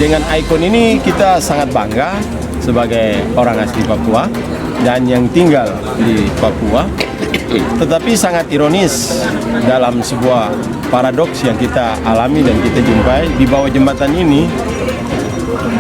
Dengan ikon ini kita sangat bangga sebagai orang asli Papua dan yang tinggal di Papua. Tetapi sangat ironis dalam sebuah paradoks yang kita alami dan kita jumpai, di bawah jembatan ini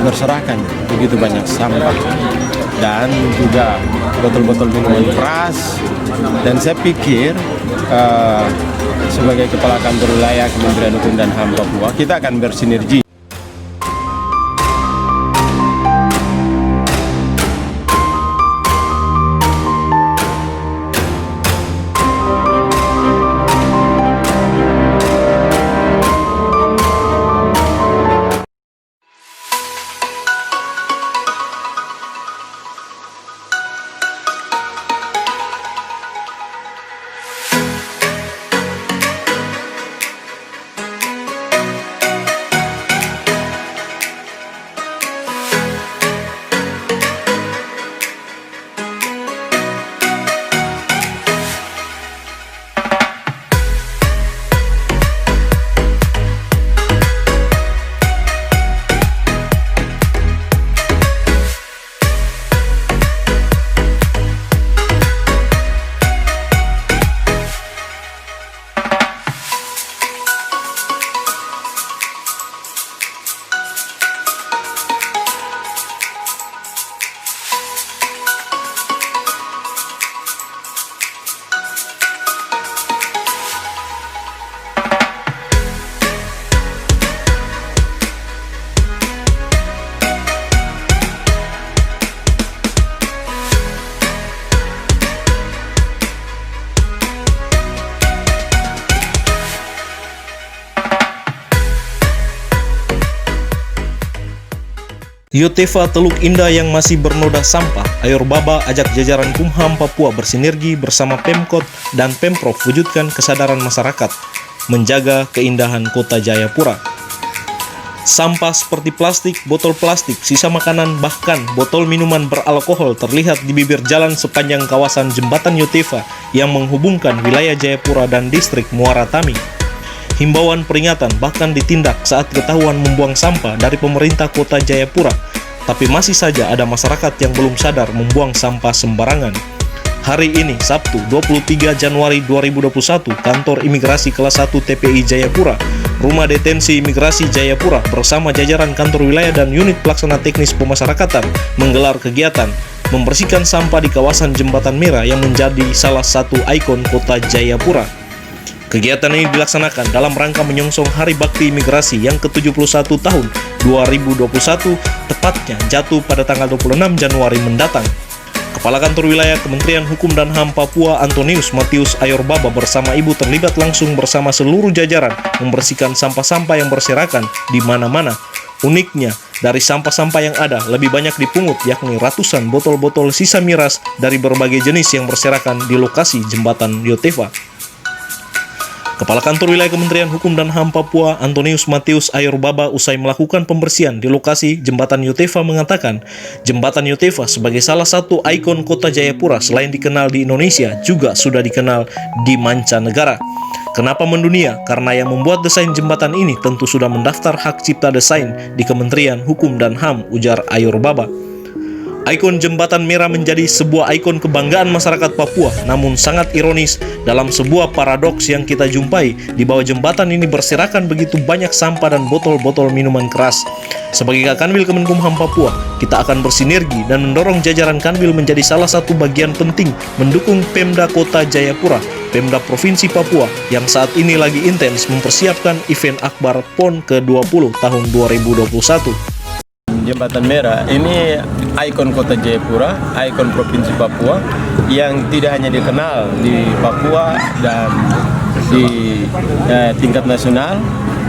berserakan begitu banyak sampah dan juga botol-botol minuman keras. Dan saya pikir sebagai Kepala Kantor Wilayah Kementerian Hukum dan HAM Papua, kita akan bersinergi. Yotefa Teluk Indah yang masih bernoda sampah, Ayor Baba ajak jajaran Kumham Papua bersinergi bersama Pemkot dan Pemprov wujudkan kesadaran masyarakat menjaga keindahan kota Jayapura. Sampah seperti plastik, botol plastik, sisa makanan, bahkan botol minuman beralkohol terlihat di bibir jalan sepanjang kawasan Jembatan Yotefa yang menghubungkan wilayah Jayapura dan distrik Muara Tami. Himbauan peringatan bahkan ditindak saat ketahuan membuang sampah dari pemerintah kota Jayapura, tapi masih saja ada masyarakat yang belum sadar membuang sampah sembarangan. Hari ini, Sabtu 23 Januari 2021, Kantor Imigrasi Kelas 1 TPI Jayapura, Rumah Detensi Imigrasi Jayapura bersama jajaran kantor wilayah dan unit pelaksana teknis pemasyarakatan menggelar kegiatan membersihkan sampah di kawasan Jembatan Merah yang menjadi salah satu ikon kota Jayapura. Kegiatan ini dilaksanakan dalam rangka menyongsong Hari Bakti Imigrasi yang ke-71 tahun 2021, tepatnya jatuh pada tanggal 26 Januari mendatang. Kepala Kantor Wilayah Kementerian Hukum dan HAM Papua Antonius Matius Ayor Baba bersama Ibu terlibat langsung bersama seluruh jajaran membersihkan sampah-sampah yang berserakan di mana-mana. Uniknya, dari sampah-sampah yang ada, lebih banyak dipungut, yakni ratusan botol-botol sisa miras dari berbagai jenis yang berserakan di lokasi Jembatan Yotefa. Kepala Kantor Wilayah Kementerian Hukum dan HAM Papua Antonius Matius Ayor Baba usai melakukan pembersihan di lokasi Jembatan Yotefa mengatakan, Jembatan Yotefa sebagai salah satu ikon kota Jayapura selain dikenal di Indonesia juga sudah dikenal di mancanegara. Kenapa mendunia? Karena yang membuat desain jembatan ini tentu sudah mendaftar hak cipta desain di Kementerian Hukum dan HAM, ujar Ayor Baba. Ikon Jembatan Merah menjadi sebuah ikon kebanggaan masyarakat Papua, namun sangat ironis dalam sebuah paradoks yang kita jumpai. Di bawah jembatan ini berserakan begitu banyak sampah dan botol-botol minuman keras. Sebagai Kanwil Kemenkumham Papua, kita akan bersinergi dan mendorong jajaran Kanwil menjadi salah satu bagian penting mendukung Pemda Kota Jayapura, Pemda Provinsi Papua yang saat ini lagi intens mempersiapkan event Akbar PON ke-20 tahun 2021. Jembatan Merah ini ikon kota Jayapura, ikon Provinsi Papua yang tidak hanya dikenal di Papua dan di tingkat nasional,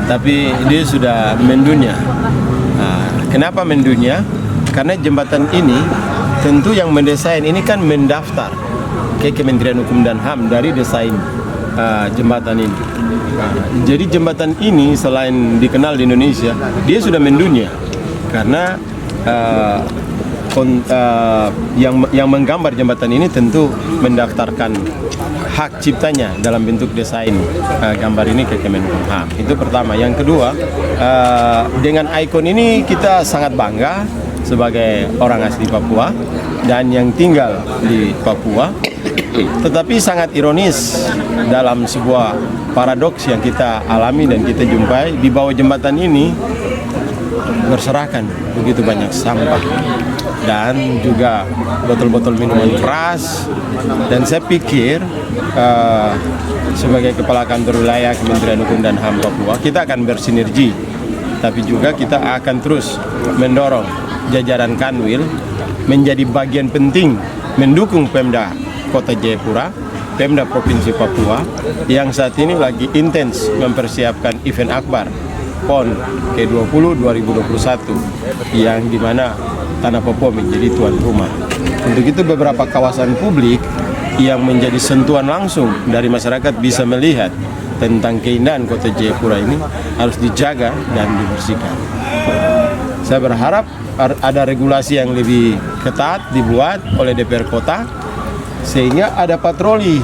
tapi dia sudah mendunia. Kenapa mendunia? Karena jembatan ini tentu yang mendesain ini kan mendaftar ke Kementerian Hukum dan HAM dari desain jembatan ini. Jadi jembatan ini selain dikenal di Indonesia, dia sudah mendunia. Karena yang menggambar jembatan ini tentu mendaftarkan hak ciptanya dalam bentuk desain gambar ini ke Kemenkumham. Itu pertama. Yang kedua, dengan ikon ini kita sangat bangga sebagai orang asli Papua dan yang tinggal di Papua. Tetapi sangat ironis dalam sebuah paradoks yang kita alami dan kita jumpai, di bawah jembatan ini berserakan begitu banyak sampah dan juga botol-botol minuman keras. Dan saya pikir sebagai Kepala Kantor Wilayah Kementerian Hukum dan HAM Papua, kita akan bersinergi, tapi juga kita akan terus mendorong jajaran Kanwil menjadi bagian penting mendukung Pemda Kota Jayapura, Pemda Provinsi Papua yang saat ini lagi intens mempersiapkan event akbar PON ke-20 2021 yang dimana Tanah Papua menjadi tuan rumah. Untuk itu beberapa kawasan publik yang menjadi sentuhan langsung dari masyarakat bisa melihat tentang keindahan Kota Jayapura ini harus dijaga dan dibersihkan. Saya berharap ada regulasi yang lebih ketat dibuat oleh DPR Kota, sehingga ada patroli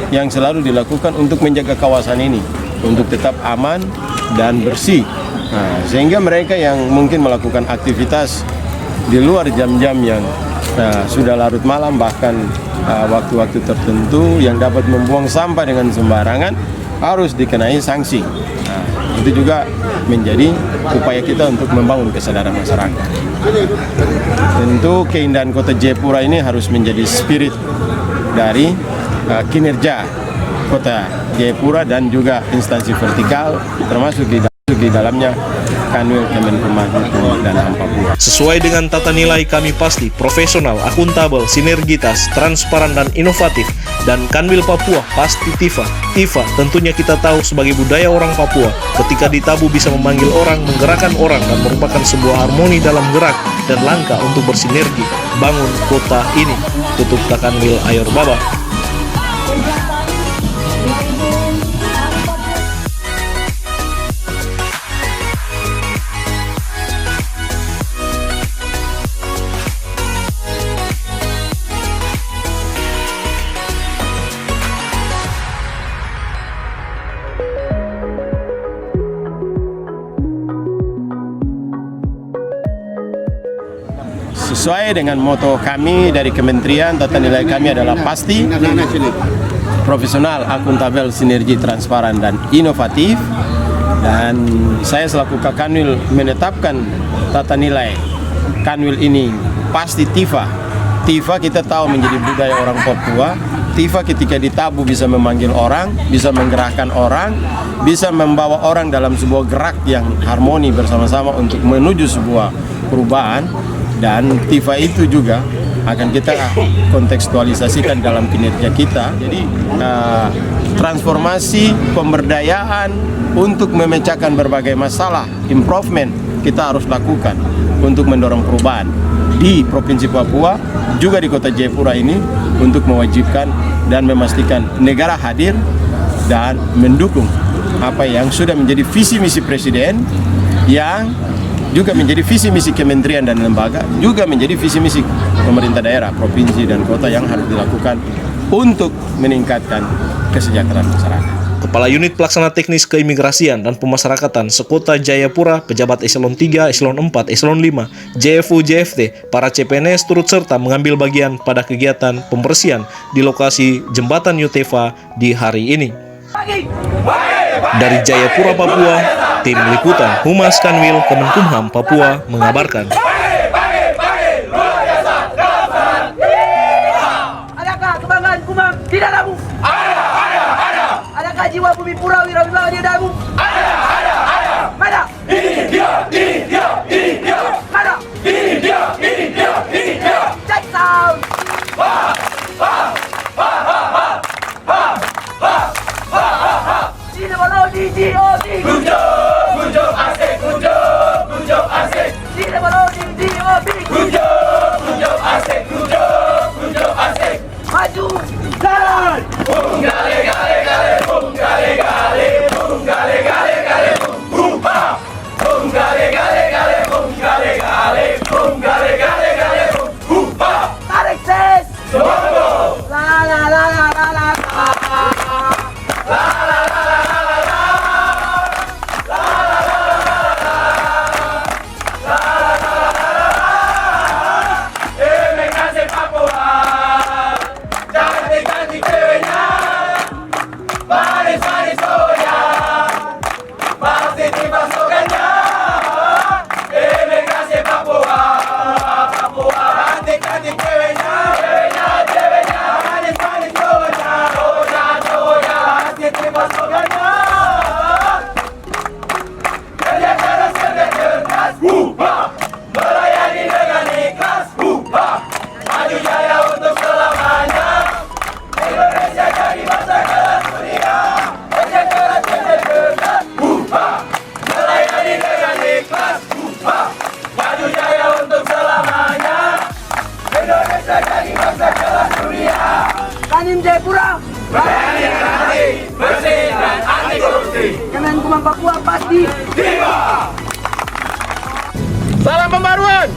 yang selalu dilakukan untuk menjaga kawasan ini untuk tetap aman dan bersih. Sehingga mereka yang mungkin melakukan aktivitas di luar jam-jam yang sudah larut malam, bahkan waktu-waktu tertentu yang dapat membuang sampah dengan sembarangan harus dikenai sanksi. Itu juga menjadi upaya kita untuk membangun kesadaran masyarakat. Tentu keindahan Kota Jayapura ini harus menjadi spirit dari kinerja Kota Jayapura dan juga instansi vertikal, termasuk di dalamnya Kanwil Kemenkumham dan HAM Papua. Sesuai dengan tata nilai kami pasti profesional, akuntabel, sinergitas, transparan dan inovatif. Dan Kanwil Papua pasti TIFA. TIFA tentunya kita tahu sebagai budaya orang Papua, ketika ditabu bisa memanggil orang, menggerakkan orang, dan merupakan sebuah harmoni dalam gerak dan langkah untuk bersinergi bangun kota ini. Tutup Kanwil Ayor Baba. Sesuai dengan moto kami dari kementerian, tata nilai kami adalah pasti, profesional, akuntabel, sinergi, transparan, dan inovatif. Dan saya selaku Kanwil menetapkan tata nilai Kanwil ini pasti TIFA. TIFA kita tahu menjadi budaya orang Papua. TIFA ketika ditabu bisa memanggil orang, bisa menggerakkan orang, bisa membawa orang dalam sebuah gerak yang harmoni bersama-sama untuk menuju sebuah perubahan. Dan TIFA itu juga akan kita kontekstualisasikan dalam kinerja kita. Jadi transformasi pemberdayaan untuk memecahkan berbagai masalah, improvement kita harus lakukan untuk mendorong perubahan di Provinsi Papua, juga di Kota Jayapura ini, untuk mewajibkan dan memastikan negara hadir dan mendukung apa yang sudah menjadi visi misi Presiden, yang juga menjadi visi misi kementerian dan lembaga, juga menjadi visi misi pemerintah daerah, provinsi dan kota yang harus dilakukan untuk meningkatkan kesejahteraan masyarakat. Kepala Unit Pelaksana Teknis Keimigrasian dan Pemasyarakatan Sekota Jayapura, pejabat eselon 3, eselon 4, eselon 5, JFU, JFT, para CPNS turut serta mengambil bagian pada kegiatan pembersihan di lokasi Jembatan Yutefa di hari ini. Dari Jayapura, Papua, tim liputan Humas Kanwil Kemenkumham Papua mengabarkan. Adakah kebanggaan Kumham di dalammu? Ada. Adakah jiwa bumi pura wirawibawa di dalammu? Ada. Mana? Ini dia. Mana? Ini dia. Check sound. Sini walau DGOT. Kunjung asik. Sini walau DGOT. Melayani dengan ikhlas. Maju jaya untuk selamanya. Indonesia jadi bangsa kelas dunia. Kerja keras, kerja cerdas. Melayani dengan ikhlas. Maju jaya untuk selamanya. Indonesia jadi bangsa kelas dunia. Kanim Jayapura. Melayani dengan hati, bersih dan anti korupsi. Kemenkumham Papua pasti. Salam pembaruan.